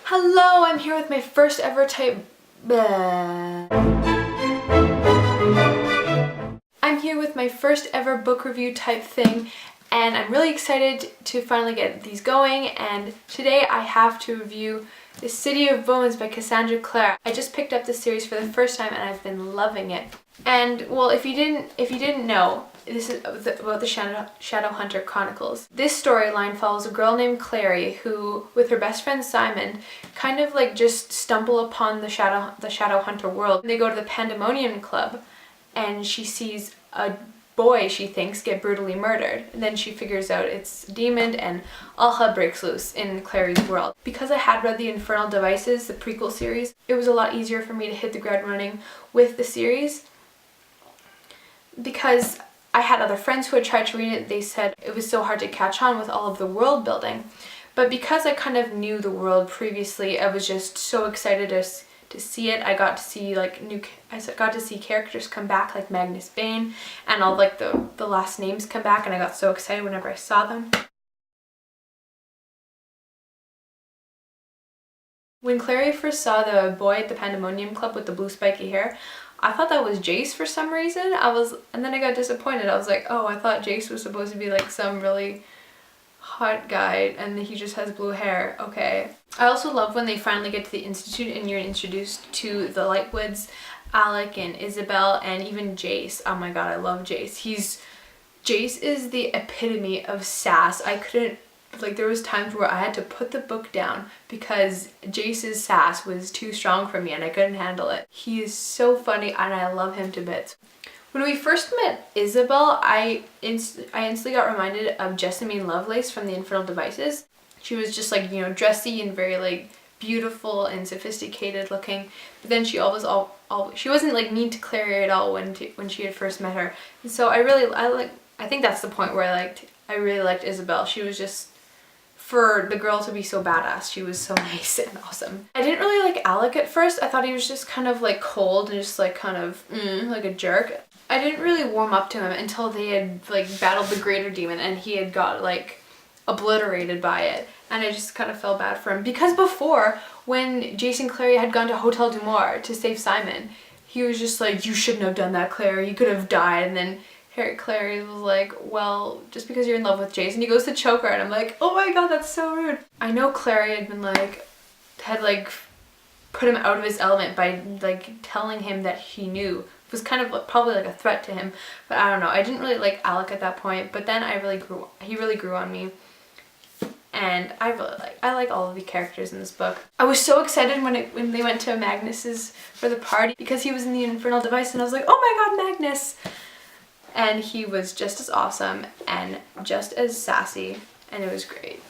Hello, I'm here with my first ever I'm here with my first ever book review type thing, and I'm really excited to finally get these going. And today I have to review The City of Bones by Cassandra Clare. I just picked up this series for the first time and I've been loving it. And well, if you didn't know, this is about the Shadowhunter Chronicles. This storyline follows a girl named Clare who, with her best friend Simon, kind of like just stumble upon the Shadowhunter world. They go to the Pandemonium Club and she sees a boy she thinks get brutally murdered. And then she figures out it's a demon and all hell breaks loose in Clary's world. Because I had read the Infernal Devices, the prequel series, it was a lot easier for me to hit the ground running with the series. Because I had other friends who had tried to read it, they said it was so hard to catch on with all of the world building. But because I kind of knew the world previously, I was just so excited to see it. I got to see got to see characters come back like Magnus Bane, and all like the last names come back, and I got so excited whenever I saw them. When Clary first saw the boy at the Pandemonium Club with the blue spiky hair, I thought that was Jace for some reason. And then I got disappointed. I was like, oh, I thought Jace was supposed to be like some really hot guy and he just has blue hair. Okay. I also love when they finally get to the Institute and you're introduced to the Lightwoods, Alec and Isabel, and even Jace. Oh my god, I love Jace. Jace is the epitome of sass. There was times where I had to put the book down because Jace's sass was too strong for me and I couldn't handle it. He is so funny and I love him to bits. When we first met Isabel, I instantly got reminded of Jessamine Lovelace from the Infernal Devices. She was just like, dressy and very like beautiful and sophisticated looking. But then she she wasn't like mean to Clary at all when she had first met her. And so I think that's the point where I really liked Isabel. She was just, for the girl to be so badass, she was so nice and awesome. I didn't really like Alec at first. I thought he was just kind of like cold and just like kind of like a jerk. I didn't really warm up to him until they had like battled the greater demon and he had got like obliterated by it, and I just kind of felt bad for him because before, when Jason Clary had gone to Hotel du Moir to save Simon, he was just like, you shouldn't have done that, Claire, you could have died. And then Clary was like, well, just because you're in love with Jason, he goes to choke her, and I'm like, oh my god, that's so rude. I know Clary had been had put him out of his element by telling him that he knew. It was kind of probably like a threat to him, but I don't know. I didn't really like Alec at that point, but then he really grew on me. And I like all of the characters in this book. I was so excited when they went to Magnus's for the party because he was in the Infernal Device, and I was like, oh my god, Magnus! And he was just as awesome and just as sassy, and it was great.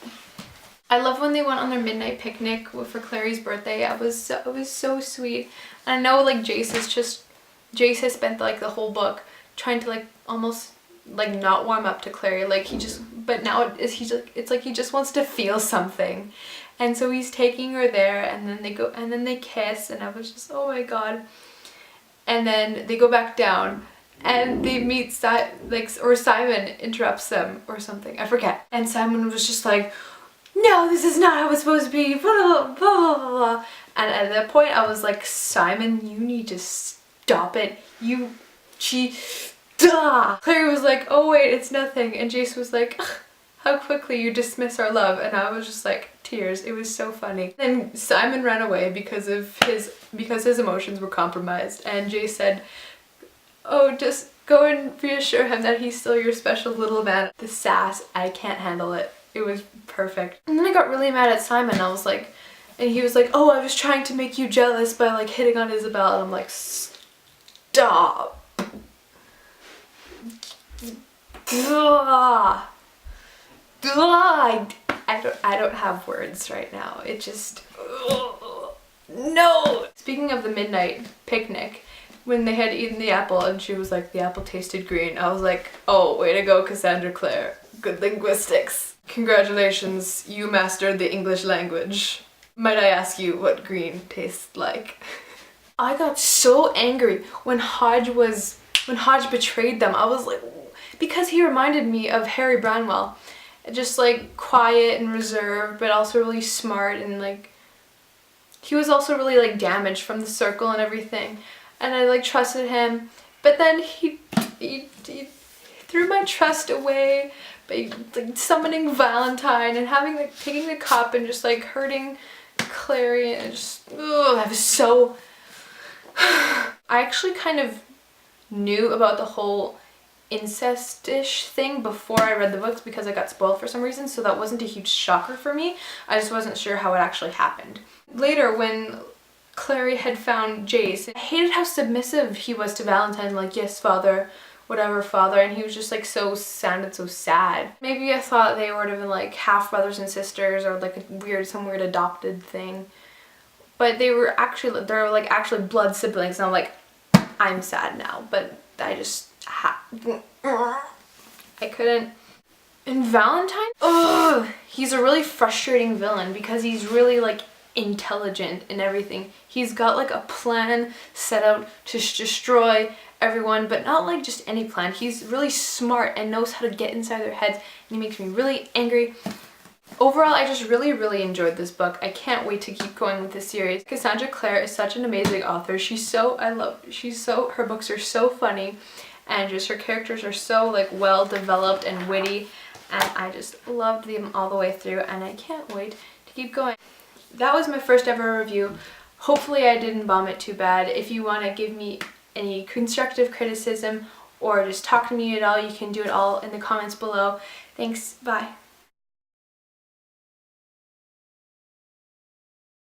I love when they went on their midnight picnic for Clary's birthday. It was so sweet. And I know Jace has spent the whole book trying to almost not warm up to Clary. But now it's like he just wants to feel something. And so he's taking her there, and then they kiss, and I was just, oh my god. And then they go back down. And they meet Simon interrupts them or something, I forget. And Simon was just like, no, this is not how it's supposed to be, blah, blah, blah, blah, blah. And at that point I was like, Simon, you need to stop it. Clary was like, oh wait, it's nothing. And Jace was like, how quickly you dismiss our love. And I was just like, tears. It was so funny. Then Simon ran away because his emotions were compromised. And Jace said, oh, just go and reassure him that he's still your special little man. The sass, I can't handle it. It was perfect. And then I got really mad at Simon. And he was like, oh, I was trying to make you jealous by hitting on Isabel. And I'm like, stop. I don't have words right now. It just, no. Speaking of the midnight picnic, when they had eaten the apple and she was like, the apple tasted green, I was like, oh, way to go, Cassandra Clare. Good linguistics. Congratulations, you mastered the English language. Might I ask you what green tastes like? I got so angry when Hodge betrayed them. I was like, because he reminded me of Harry Branwell. Just quiet and reserved, but also really smart and he was also really like damaged from the circle and everything, and I like trusted him, but then he threw my trust away by like summoning Valentine and having like taking the cup and just like hurting Clary, and just I was so I actually kind of knew about the whole incest-ish thing before I read the books because I got spoiled for some reason, so that wasn't a huge shocker for me. I just wasn't sure how it actually happened. Later, when Clary had found Jace, I hated how submissive he was to Valentine, like, yes, father, whatever, father, and he was just like sounded so sad. Maybe I thought they would have been like half brothers and sisters, or like some weird adopted thing. But they're like actually blood siblings, and I'm like, I'm sad now, but I just I couldn't. And Valentine, he's a really frustrating villain because he's really like intelligent and everything. He's got like a plan set out to destroy everyone, but not like just any plan. He's really smart and knows how to get inside their heads, and he makes me really angry. Overall, I just really enjoyed this book. I can't wait to keep going with this series. Cassandra Clare is such an amazing author. Her books are so funny, and just her characters are so like well developed and witty, and I just loved them all the way through, and I can't wait to keep going. That was my first ever review. Hopefully I didn't bomb it too bad. If you want to give me any constructive criticism or just talk to me at all, you can do it all in the comments below. Thanks, bye.